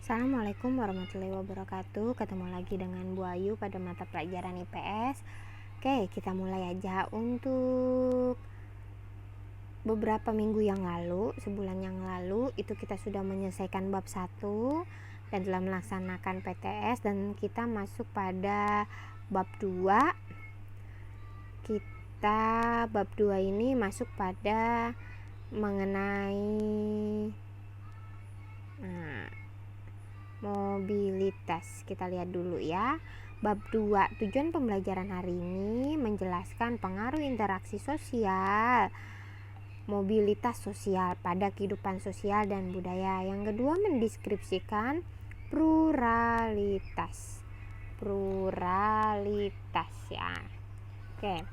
Assalamualaikum warahmatullahi wabarakatuh. Ketemu lagi dengan Bu Ayu pada mata pelajaran IPS. Oke, kita mulai aja. Untuk beberapa minggu yang lalu, sebulan yang lalu, itu kita sudah menyelesaikan bab 1 dan telah melaksanakan PTS, dan kita masuk pada bab 2. Kita bab 2 ini masuk pada mengenai mobilitas. Kita lihat dulu ya. Bab 2, tujuan pembelajaran hari ini menjelaskan pengaruh interaksi sosial, mobilitas sosial pada kehidupan sosial dan budaya. Yang kedua, mendeskripsikan pluralitas ya. Oke.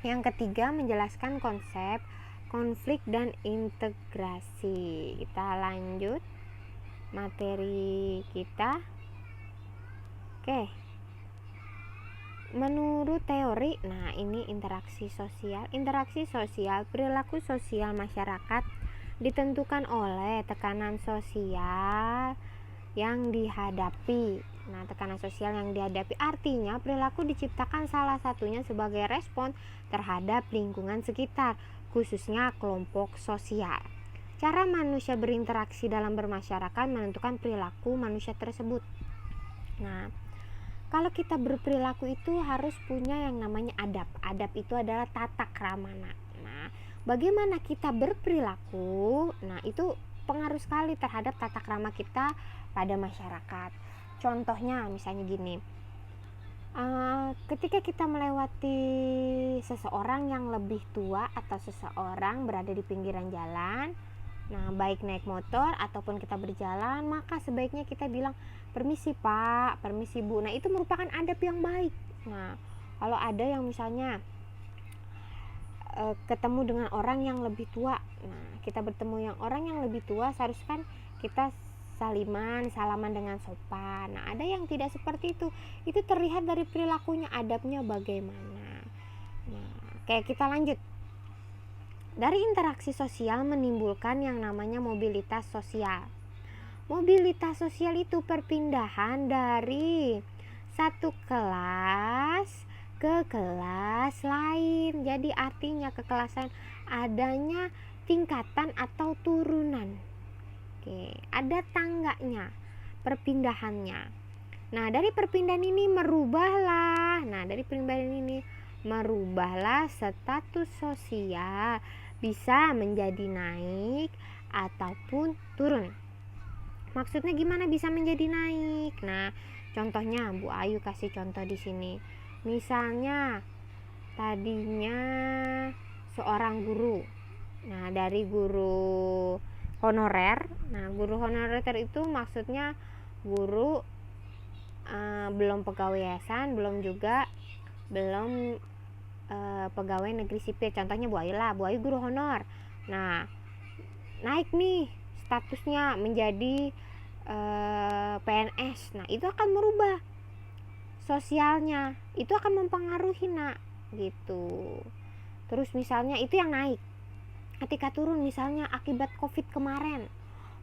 Yang ketiga, menjelaskan konsep konflik dan integrasi. Kita lanjut materi kita. Oke. Menurut teori, ini interaksi sosial. Interaksi sosial, perilaku sosial masyarakat ditentukan oleh tekanan sosial yang dihadapi. Tekanan sosial yang dihadapi artinya perilaku diciptakan salah satunya sebagai respon terhadap lingkungan sekitar, khususnya kelompok sosial. Cara manusia berinteraksi dalam bermasyarakat menentukan perilaku manusia tersebut. Kalau kita berperilaku itu harus punya yang namanya adab. Adab itu adalah tata krama. Bagaimana kita berperilaku, itu pengaruh sekali terhadap tata krama kita pada masyarakat. Contohnya misalnya gini, ketika kita melewati seseorang yang lebih tua atau seseorang berada di pinggiran jalan, baik naik motor ataupun kita berjalan, maka sebaiknya kita bilang permisi Pak, permisi Bu. Itu merupakan adab yang baik. Kalau ada yang misalnya ketemu dengan orang yang lebih tua, kita bertemu yang orang yang lebih tua, seharusnya kan kita salaman dengan sopan. Ada yang tidak seperti itu. Itu terlihat dari perilakunya, adabnya bagaimana. Oke, kita lanjut. Dari interaksi sosial menimbulkan yang namanya mobilitas sosial. Mobilitas sosial itu perpindahan dari satu kelas ke kelas lain. Jadi artinya kekelasan adanya tingkatan atau turunan. Oke, ada tangganya, perpindahannya. Dari perpindahan ini merubahlah status sosial, bisa menjadi naik ataupun turun. Maksudnya gimana bisa menjadi naik? Contohnya Bu Ayu kasih contoh di sini. Misalnya tadinya seorang guru. Dari guru honorer. Guru honorer itu maksudnya guru belum pegawai yayasan, belum pegawai negeri sipil. Contohnya Bu Ayu guru honor. Naik nih statusnya menjadi PNS. Itu akan merubah sosialnya, itu akan mempengaruhi gitu. Terus misalnya itu yang naik. Ketika turun misalnya akibat COVID kemarin,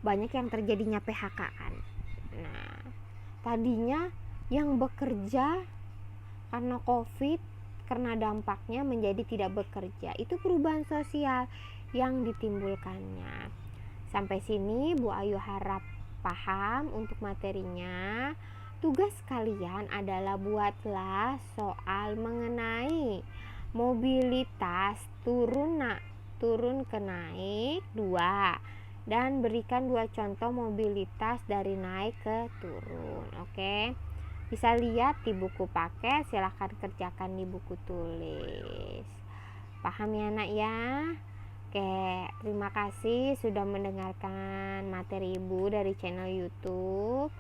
banyak yang terjadinya PHK kan. Tadinya yang bekerja karena COVID, karena dampaknya menjadi tidak bekerja. Itu perubahan sosial yang ditimbulkannya. Sampai sini Bu Ayu harap paham untuk materinya. Tugas kalian adalah buatlah soal mengenai mobilitas turun ke naik 2, dan berikan 2 contoh mobilitas dari naik ke turun. Oke, bisa lihat di buku paket, silahkan kerjakan di buku tulis. Paham ya nak ya? Oke, terima kasih sudah mendengarkan materi Ibu dari channel YouTube.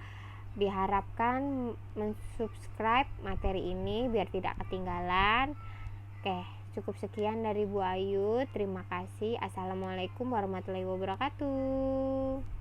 Diharapkan mensubscribe materi ini biar tidak ketinggalan. Oke, cukup sekian dari Bu Ayu. Terima kasih. Assalamualaikum warahmatullahi wabarakatuh.